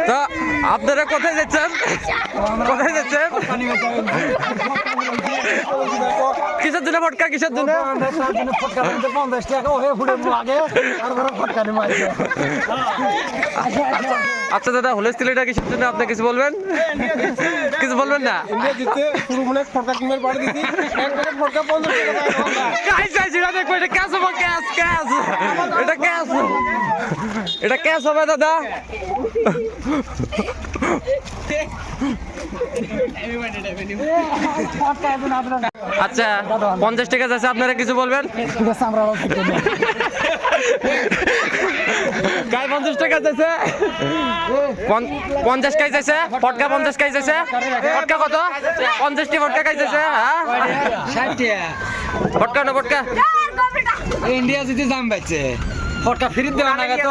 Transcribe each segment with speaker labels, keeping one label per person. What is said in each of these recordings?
Speaker 1: তো আপনারা কোথায় যাচ্ছেন? কোথায় যাচ্ছেন? কিসের জন্য ফটকা? কিসের জন্য? আচ্ছা দাদা, হুলস্থুলিটা কিসের জন্য? আপনি কিছু বলবেন? কিছু বলবেন না? এটা ক্যাশ হবে দাদা। আচ্ছা 50 টাকা আছে, আপনারা কিছু বলবেন? কাই 50 টাকা আছে? 50 কাই আছে? ফটকা 50 কাই আছে? ফটকা কত? 50টি ফটকা কাই আছে? হ্যাঁ 60 টাকা ফটকা না ফটকা। ইন্ডিয়া যদি দাম পাইছে ফটকা ফ্রি দেওয়া না তো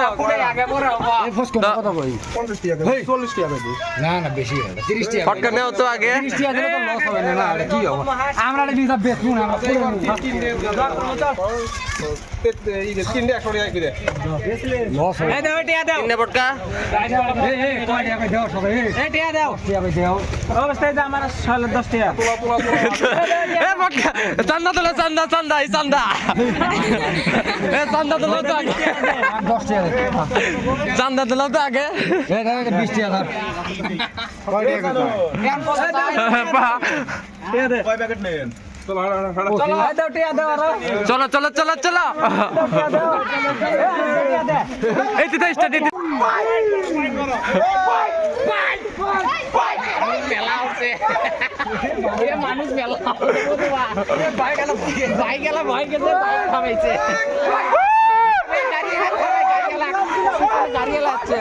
Speaker 1: আগে বড় এই ফসক কত কই 50 টাকা 40 টাকা দিই না না বেশি হবে 30 টাকা ফটকা নাও তো আগে 30 টাকা দিলে তো লস হবে না। এটা কি হবে? আমরা এটা দিতা বেচবো না, আমরা পুরো এই যে 3 টাকা 100 টাকা কই দে লস হবে। এই দাও টাকা দাও 3 ফটকা। এই কয় টাকা দাও সবাই? এই টাকা দাও টাকা দাও অবস্থায় দাও আমার 10 টাকা পোলা পোলা এই ফটকা চান্দা তোলা চান্দা চান্দা এই চান্দা এই চান্দা তোলা তো আগে 10 টাকা চান্দা তোলা তো আগে। এই দাও 20 টাকা কয় টাকা কয় প্যাকেট নেন? চলো চলো চলো চলো এই তো স্টার্ট মানুষ মেলা ভাই গেল ভয় গেছে থামাইছে গাড়ি লাগছে।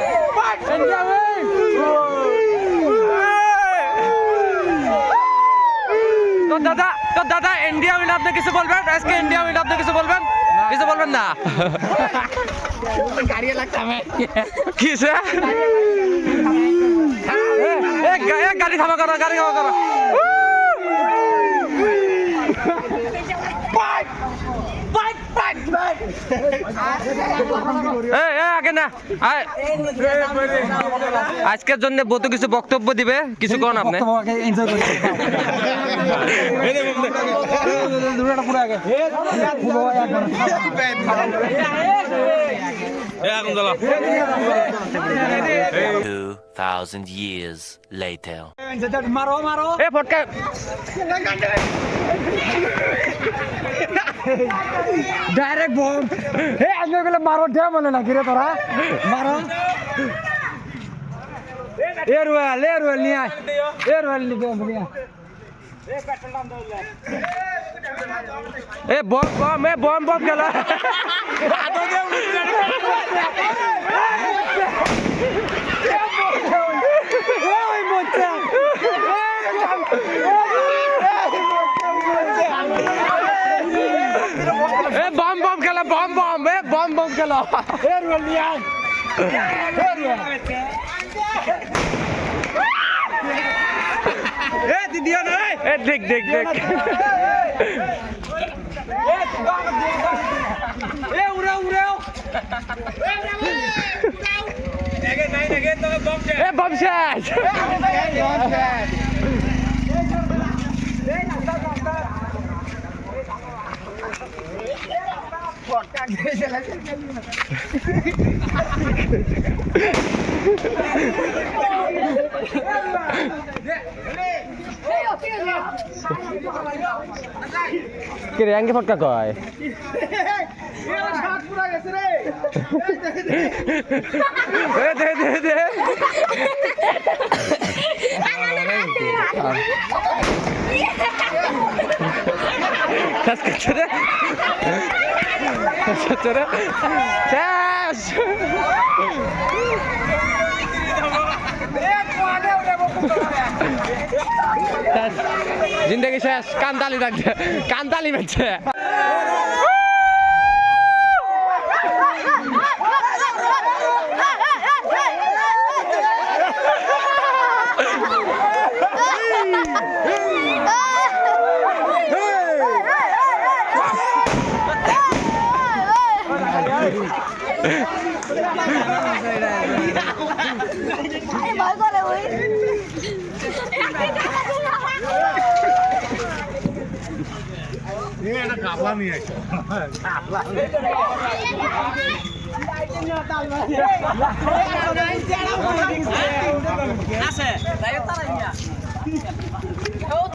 Speaker 1: তো দাদা ইন্ডিয়া উইন আপনি কিছু বলবেন? আজকে ইন্ডিয়া উইন আপনি কিছু বলবেন? কিছু বলবেন না? গাড়ি লাগতাম কিসে? গাড়ি থামা করো, গাড়ি থামা করো। আগে না আজকের জন্য বহুত কিছু বক্তব্য দিবে, কিছু কোন আপনি?
Speaker 2: Thousand years later.
Speaker 1: মারো মারো এ ফটকা ডাইরেক্ট বম। এ আগে গেলে মারো দে বলে না গিরে তোরা মারো। এ রুয়াল নিয়ে আয়, এ রুয়াল নিয়ে আয়। এ বম বম এ বম বম গেল বম বম খেল বম বম এ বম বম খেল দেখ দেখ দেখ বম শেষ। কে রে আঙ্গে ফটকা কয়? দে দে দে জিন্দগি শেষ। কান্তালি রাখছে, কান্তালি বেঁচে।
Speaker 3: ভয় করে ওই
Speaker 1: আছে